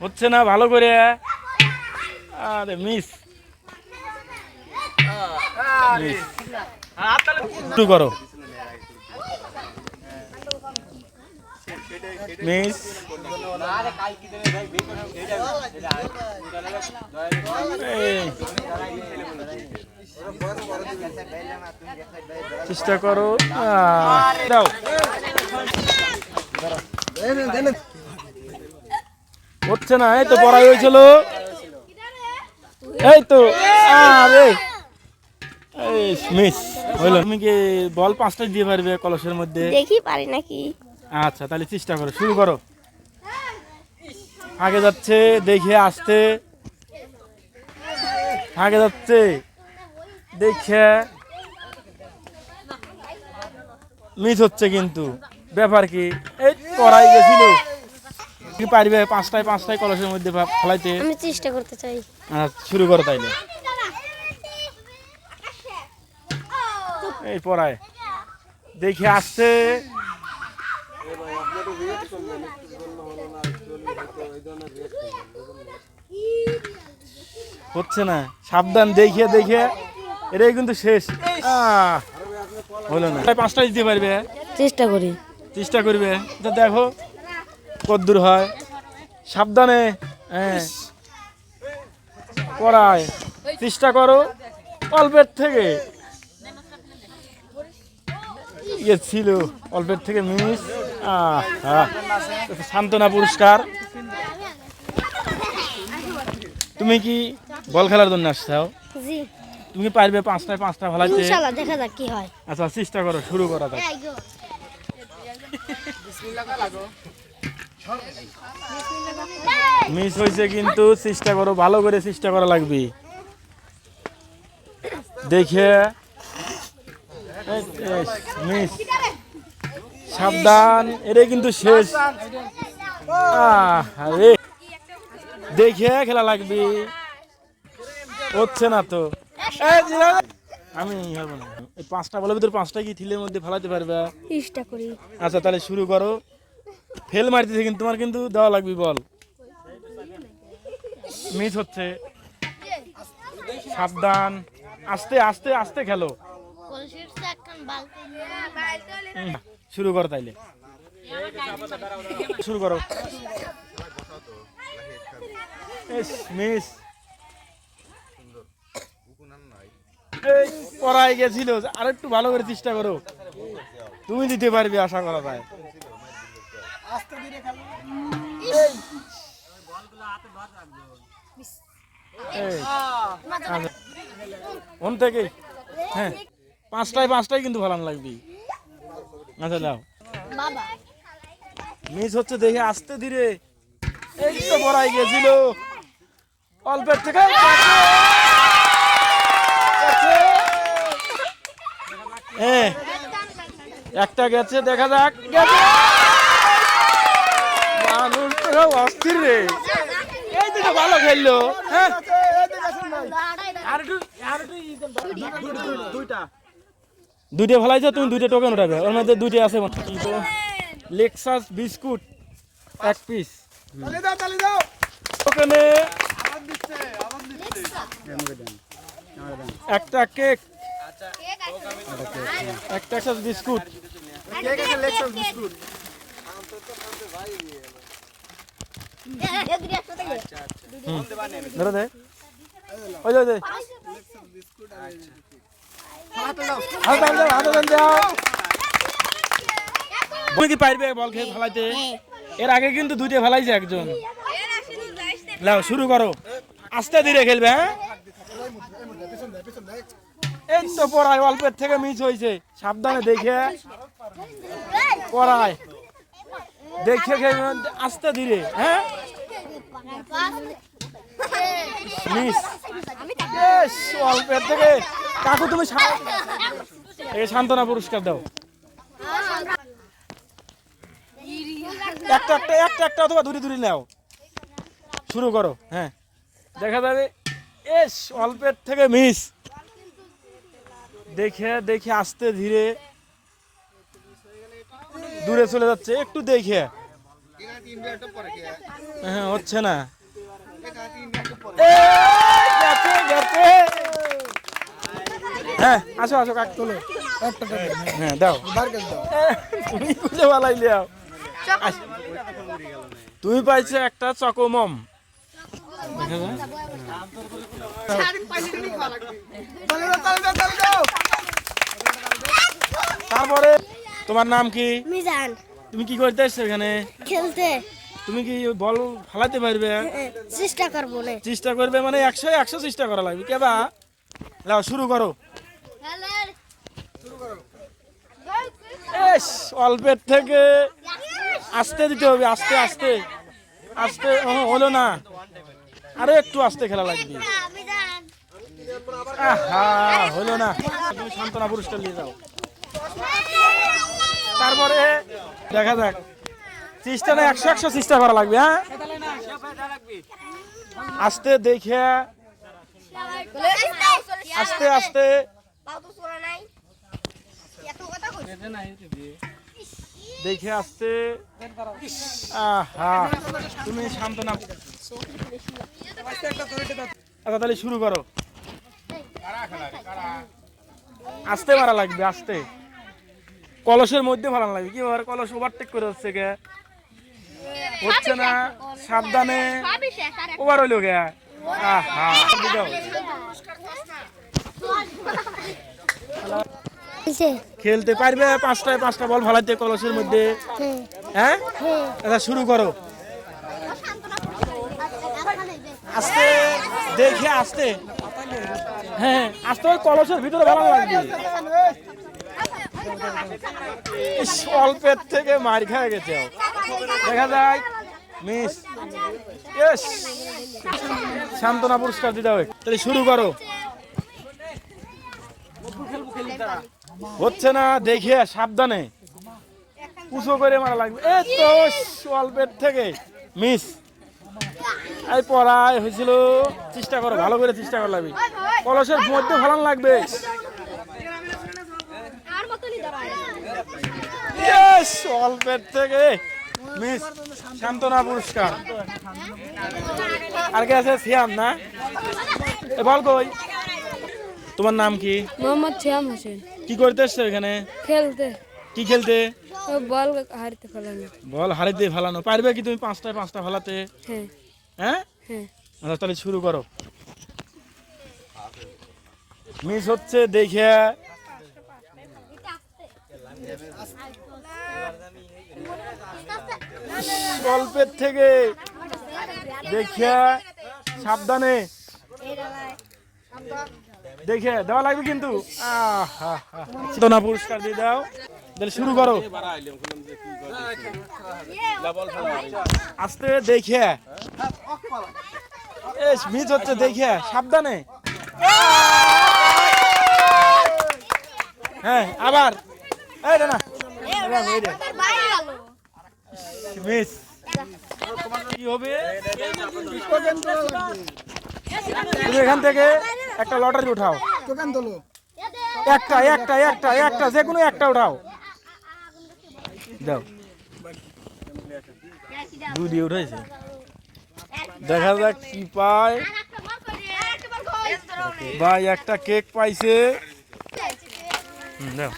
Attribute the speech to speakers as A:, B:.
A: হচ্ছে না ভালো করে। আরে মিস শুরু করো। মিস চেষ্টা করো। দাও হচ্ছে না। এই তো পড়াই হয়েছিল। এই তো আরে মিস হইলো। তুমি কি বল 5টা দিয়ে পারবে কলসের মধ্যে?
B: দেখি পারি নাকি।
A: আচ্ছা তাহলে চেষ্টা করো, শুরু করো। আগে যাচ্ছে, দেখে আসতে আগে যাচ্ছে, দেখে মিস হচ্ছে। কিন্তু ব্যাপার কি, এই করাই গেছিল। কি পারবে 5টায় কলসের মধ্যে ফেলাইতে?
B: আমি চেষ্টা করতে চাই।
A: শুরু করো তাইলে। এই পড়ায় দেখে আসছে, হচ্ছে না। সাবধান, দেখে দেখে। এটাই কিন্তু শেষ। হলো না। 5টা দিতে পারবে?
B: চেষ্টা করি।
A: চেষ্টা করবে। দেখো কদ্দূর হয়। সাবধানে। হ্যাঁ পড়ায় চেষ্টা করো। অল্পের থেকে ইয়ে ছিল, অল্পের থেকে মিস। সান্ত্বনা পুরস্কার। তুমি কি বল খেলার জন্য আসছো?
B: জি।
A: তুমি পারবে 5টায় 5টা ফেলাইতে?
B: ইনশাআল্লাহ, দেখা যাক কি হয়।
A: আচ্ছা চেষ্টা করো, শুরু করা যাক। মিস হয়েছে কিন্তু চেষ্টা করো, ভালো করে চেষ্টা করা লাগবে। দেখে মিস। সাবধান, এটাই কিন্তু শেষ। দেখে খেলা লাগবে। হচ্ছে না তো। আমি হবো না। এই 5টা বলের ভিতর 5টা কি থিলের মধ্যে ফেলাতে পারবে?
B: চেষ্টা করি।
A: আচ্ছা তাহলে শুরু করো। ফেল মারতেছে কিন্তু তোমার কিন্তু দেওয়া লাগবে বল। মিস হচ্ছে। সাবধান, আস্তে আস্তে আস্তে খেলো। শুরু করো তাইলে। শুরু করো। মিস পড়াই গেছিল। আর একটু ভালো করে চেষ্টা করো, তুমি দিতে পারবে আশা করা যায়। ওন থেকে হ্যাঁ 5টায় কিন্তু ভালো লাগবে। আচ্ছা দাও। মিস হচ্ছে দেখে আস্তে ধীরে। এই তো পড়াই গেছিল অল্পের থেকে। একটা গেছে, দেখা যাক। মানুষ তো অস্থির রে। এই দিকে ভালো খেললো। হ্যাঁ দুইটা ফেলাইছো তুমি, 2টা টোকেন উঠাবে। ওর মধ্যে 2টা আছে। Lexus biscuit 1 piece. ওখানে একটা কেক, একটা বিস্কুট। ধরো দে, ওই দে। তুমি কি পারবে বল খেয়ে ফেলাইতে? এর আগে কিন্তু 2টা ফেলাইছে একজন। লাও শুরু করো, আস্তে ধীরে খেলবে। হ্যাঁ এই তো পড়ায় অল্পের থেকে মিস হয়েছে। সাবধানে দেখে পড়ায়, দেখে আস্তে ধীরে। হ্যাঁ মিস অল্পের থেকে। কাকু তুমি সান্ত্বনা পুরস্কার দাও। একটা অথবা 2টি নাও। শুরু করো। হ্যাঁ দেখা যাবে। অল্পের থেকে মিস। দেখে দেখে আস্তে ধীরে দূরে চলে যাচ্ছে। একটু দেখে হ্যাঁ হচ্ছে না। গেছে গেছে। হ্যাঁ আসো আসো কাক তোলো। হ্যাঁ দাও তুমি খুঁজে পালাইলে তুমি পাইছো একটা চকোমম। তারপরে তোমার নাম কি?
B: মিজান।
A: তুমি কি করতে এসছো এখানে?
B: খেলতে।
A: তুমি কি বল ফালাতে পারবে?
B: চেষ্টা করবো না।
A: চেষ্টা করবে মানে 100 চেষ্টা করা লাগবে কেবা। লাও শুরু করো। অল্পের থেকে আস্তে দিতে হবে, আস্তে আস্তে আস্তে। হলো না, আরে একটু আস্তে খেলা লাগবে। হলো না, তুমি সান্ত্বনা পুরস্কার নিয়ে যাও। তারপরে দেখা যাক চেষ্টা না 100 চেষ্টা করা লাগবে। হ্যাঁ আস্তে দেখে আস্তে আস্তে দেখে আসতে। তুমি সান্ত্বনা। আচ্ছা তাহলে শুরু করো। আস্তে মারা লাগবে, আস্তে। কলসের মধ্যে মারা লাগবে। কি ব্যাপার, কলস ওভারটেক করে হচ্ছে গে? হচ্ছে না, সাবধানে। ওভার হইলো গে। খেলতে পারবে? 5টায় 5টা বল ফালাইতে কলসের মধ্যে। হ্যাঁ আচ্ছা শুরু করো। আস্তে দেখে আস্তে। হ্যাঁ আস্তে ওই কলসের ভিতরে ভালো লাগবে। অল্পের থেকে মার খেয়ে গেছে। দেখা যায় মিস। সান্ত্বনা পুরস্কার দিতে হবে। তাহলে শুরু করো। হচ্ছে না, দেখে সাবধানে উঁচু করে মারা লাগবে। এই তো অল্পের থেকে মিস। এই পড়াই হয়েছিল, চেষ্টা করো, ভালো করে চেষ্টা করা লাগবে। কলসের মধ্যে ফলান লাগবে। অল্পের থেকে মিস। সান্ত্বনা পুরস্কার। আর কে আছে? সিয়াম না? এ বল কই? তোমার নাম কি?
B: মোহাম্মদ সিয়াম হোসেন।
A: কি করতে এসছো এখানে?
B: খেলতে।
A: কি খেলতে?
B: বল হারিতে ফেলানো।
A: বল হারিতে ফেলানো। পারবে কি তুমি 5টায় 5টা ফেলাতে?
B: হ্যাঁ
A: হ্যাঁ
B: হ্যাঁ।
A: আচ্ছা তাহলে শুরু করো। মিস হচ্ছে দেখে অল্পের থেকে দেখে সাবধানে দেখে দেওয়া লাগবে কিন্তু। সান্ত্বনা পুরস্কার দিয়ে দাও। তাহলে শুরু করো। আস্তে দেখে মিস হচ্ছে দেখে সাবধানে। হ্যাঁ আবার মিস। কি হবে? তুমি এখান থেকে একটা লটারি উঠাও। একটা একটা একটা একটা যে কোনো একটা উঠাও। দাও। 2 দিয়ে উঠেছে। দেখা যাক কি পায়। ভাই একটা কেক পাইছে। দাও।